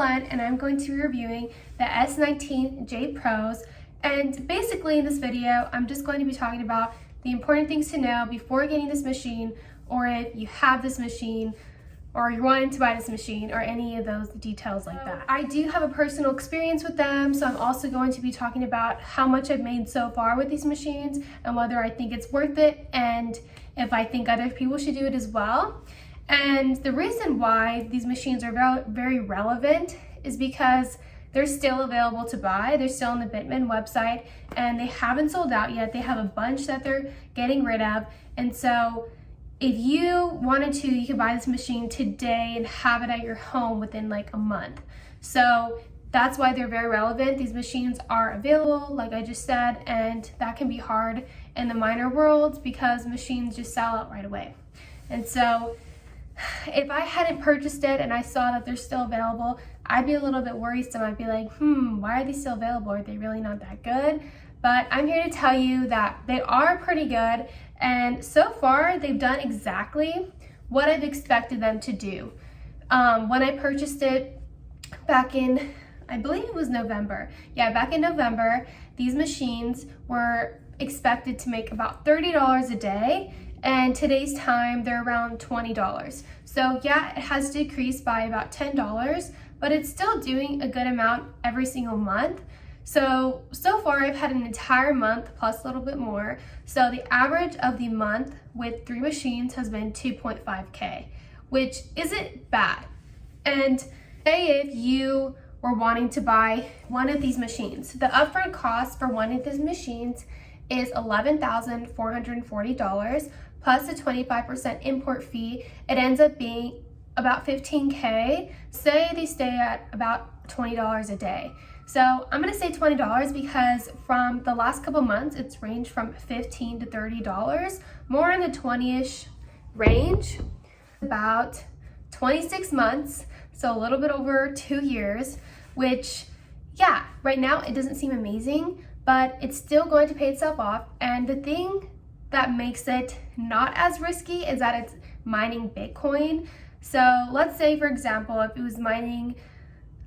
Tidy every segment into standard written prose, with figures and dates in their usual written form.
Len, and I'm going to be reviewing the S19J Pros. And basically in this video, I'm just going to be talking about the important things to know before getting this machine, or if you have this machine, or you're wanting to buy this machine, or any of those details like that. I do have a personal experience with them, so I'm also going to be talking about how much I've made so far with these machines and whether I think it's worth it, and if I think other people should do it as well. And the reason why these machines are very relevant is because they're still available to buy. They're still on the Bitman website and they haven't sold out yet. They have a bunch that they're getting rid of. And so if you wanted to, you could buy this machine today and have it at your home within like a month. So that's why they're very relevant. These machines are available, like I just said, and that can be hard in the miner world because machines just sell out right away. And so if I hadn't purchased it and I saw that they're still available, I'd be a little bit worrisome. I'd be like, why are they still available? Are they really not that good? But I'm here to tell you that they are pretty good, and so far they've done exactly what I've expected them to do. When I purchased it back in, I believe it was November. Yeah, back in November, these machines were expected to make about $30 a day, and today's time they're around $20. So yeah, it has decreased by about $10, but it's still doing a good amount every single month. So far I've had an entire month plus a little bit more. So the average of the month with 3 machines has been 2.5K, which isn't bad. And say if you were wanting to buy one of these machines, the upfront cost for one of these machines is $11,440 plus a 25% import fee. It ends up being about 15K. Say they stay at about $20 a day. So I'm gonna say $20 because from the last couple months, it's ranged from $15 to $30, more in the 20-ish range, about 26 months, so a little bit over 2 years, which, yeah, right now it doesn't seem amazing, but it's still going to pay itself off. And the thing that makes it not as risky is that it's mining Bitcoin. So let's say, for example, if it was mining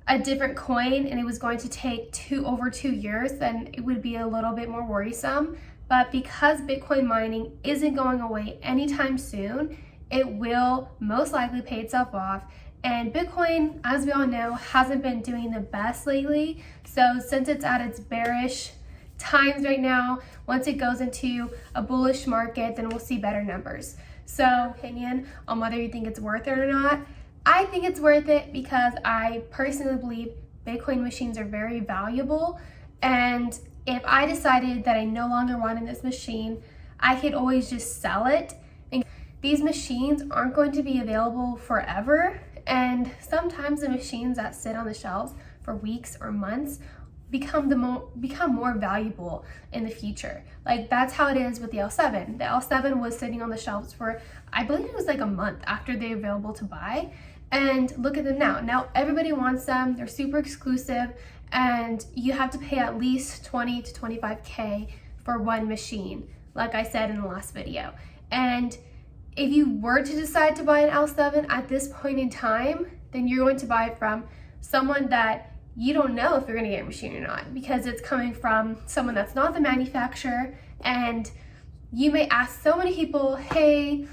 a different coin and it was going to take over 2 years, then it would be a little bit more worrisome. But because Bitcoin mining isn't going away anytime soon, it will most likely pay itself off. And Bitcoin, as we all know, hasn't been doing the best lately. So since it's at its bearish times right now, once it goes into a bullish market, then we'll see better numbers. So opinion on whether you think it's worth it or not. I think it's worth it because I personally believe Bitcoin machines are very valuable, and if I decided that I no longer wanted this machine, I could always just sell it. And these machines aren't going to be available forever, and sometimes the machines that sit on the shelves for weeks or months become more valuable in the future. Like that's how it is with the L7. The L7 was sitting on the shelves for, I believe it was like a month after they're available to buy. And look at them now. Now everybody wants them. They're super exclusive, and you have to pay at least 20 to 25K for one machine, like I said in the last video. And if you were to decide to buy an L7 at this point in time, then you're going to buy it from someone that you don't know if you're going to get a machine or not, because it's coming from someone that's not the manufacturer. And you may ask so many people, hey,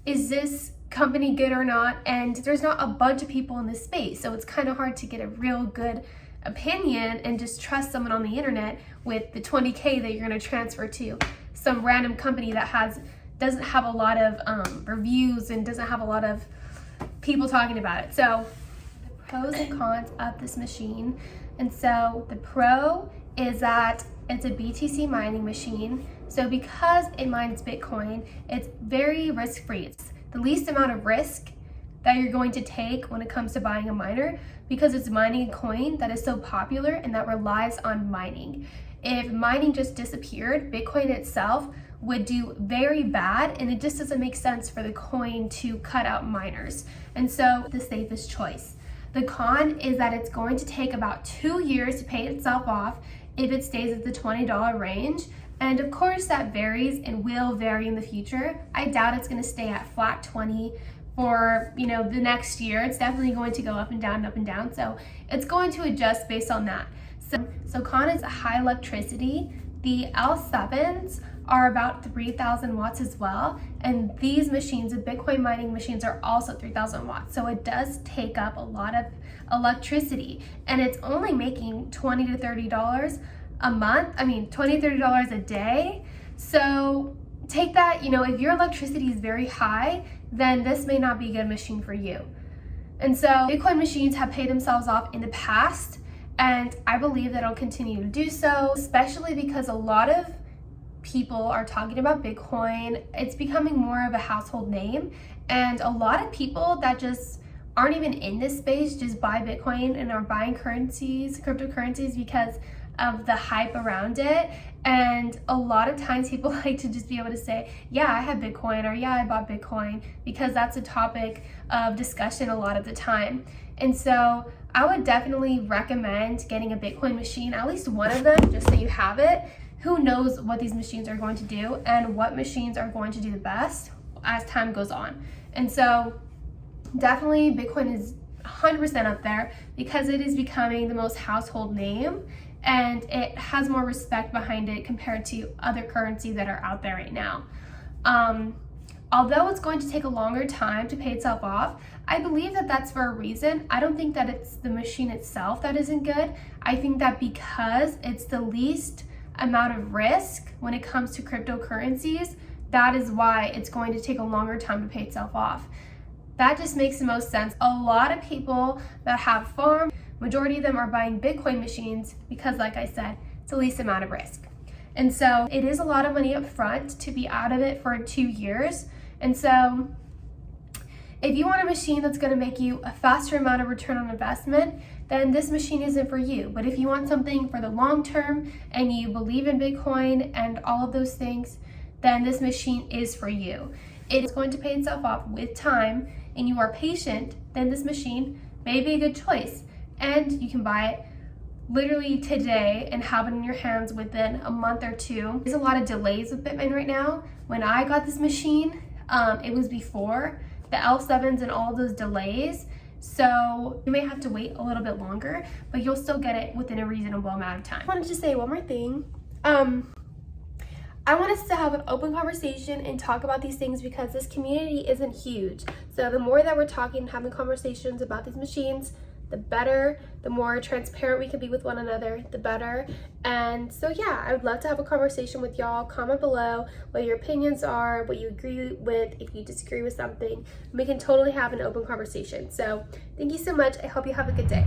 is this company good or not? And there's not a bunch of people in this space, so it's kind of hard to get a real good opinion and just trust someone on the internet with the 20K that you're going to transfer to some random company that doesn't have a lot of reviews and doesn't have a lot of people talking about it. So the pros and cons of this machine. And so the pro is that it's a BTC mining machine. So because it mines Bitcoin, it's very risk-free. It's the least amount of risk that you're going to take when it comes to buying a miner, because it's mining a coin that is so popular and that relies on mining. If mining just disappeared, Bitcoin itself would do very bad, and it just doesn't make sense for the coin to cut out miners. And so the safest choice. The con is that it's going to take about 2 years to pay itself off if it stays at the $20 range. And of course that varies and will vary in the future. I doubt it's going to stay at flat 20 for, you know, the next year. It's definitely going to go up and down, up and down. So it's going to adjust based on that. So con is high electricity. The L7s are about 3,000 watts as well. And these machines, the Bitcoin mining machines, are also 3,000 watts. So it does take up a lot of electricity, and it's only making $20 to $30 a month. I mean, $20 to $30 a day. So take that, you know, if your electricity is very high, then this may not be a good machine for you. And so Bitcoin machines have paid themselves off in the past, and I believe that it'll continue to do so, especially because a lot of people are talking about Bitcoin. It's becoming more of a household name, and a lot of people that just aren't even in this space just buy Bitcoin and are buying currencies, cryptocurrencies, because of the hype around it. And a lot of times people like to just be able to say, yeah, I have Bitcoin, or yeah, I bought Bitcoin, because that's a topic of discussion a lot of the time. And so I would definitely recommend getting a Bitcoin machine, at least one of them, just so you have it. Who knows what these machines are going to do and what machines are going to do the best as time goes on. And so definitely Bitcoin is 100% up there because it is becoming the most household name, and it has more respect behind it compared to other currencies that are out there right now. Although it's going to take a longer time to pay itself off, I believe that that's for a reason. I don't think that it's the machine itself that isn't good. I think that because it's the least amount of risk when it comes to cryptocurrencies, that is why it's going to take a longer time to pay itself off. That just makes the most sense. A lot of people that have farms, majority of them are buying Bitcoin machines because, like I said, it's the least amount of risk. And so it is a lot of money up front to be out of it for 2 years. And so if you want a machine that's going to make you a faster amount of return on investment, then this machine isn't for you. But if you want something for the long term and you believe in Bitcoin and all of those things, then this machine is for you. It is going to pay itself off with time, and you are patient, then this machine may be a good choice. And you can buy it literally today and have it in your hands within a month or two. There's a lot of delays with Bitmain right now. When I got this machine, it was before the L7s and all those delays. So you may have to wait a little bit longer, but you'll still get it within a reasonable amount of time. I wanted to say one more thing. I want us to have an open conversation and talk about these things because this community isn't huge. So the more that we're talking and having conversations about these machines, the better. The more transparent we can be with one another, the better. And so yeah, I would love to have a conversation with y'all. Comment below what your opinions are, what you agree with, if you disagree with something. We can totally have an open conversation. So thank you so much. I hope you have a good day.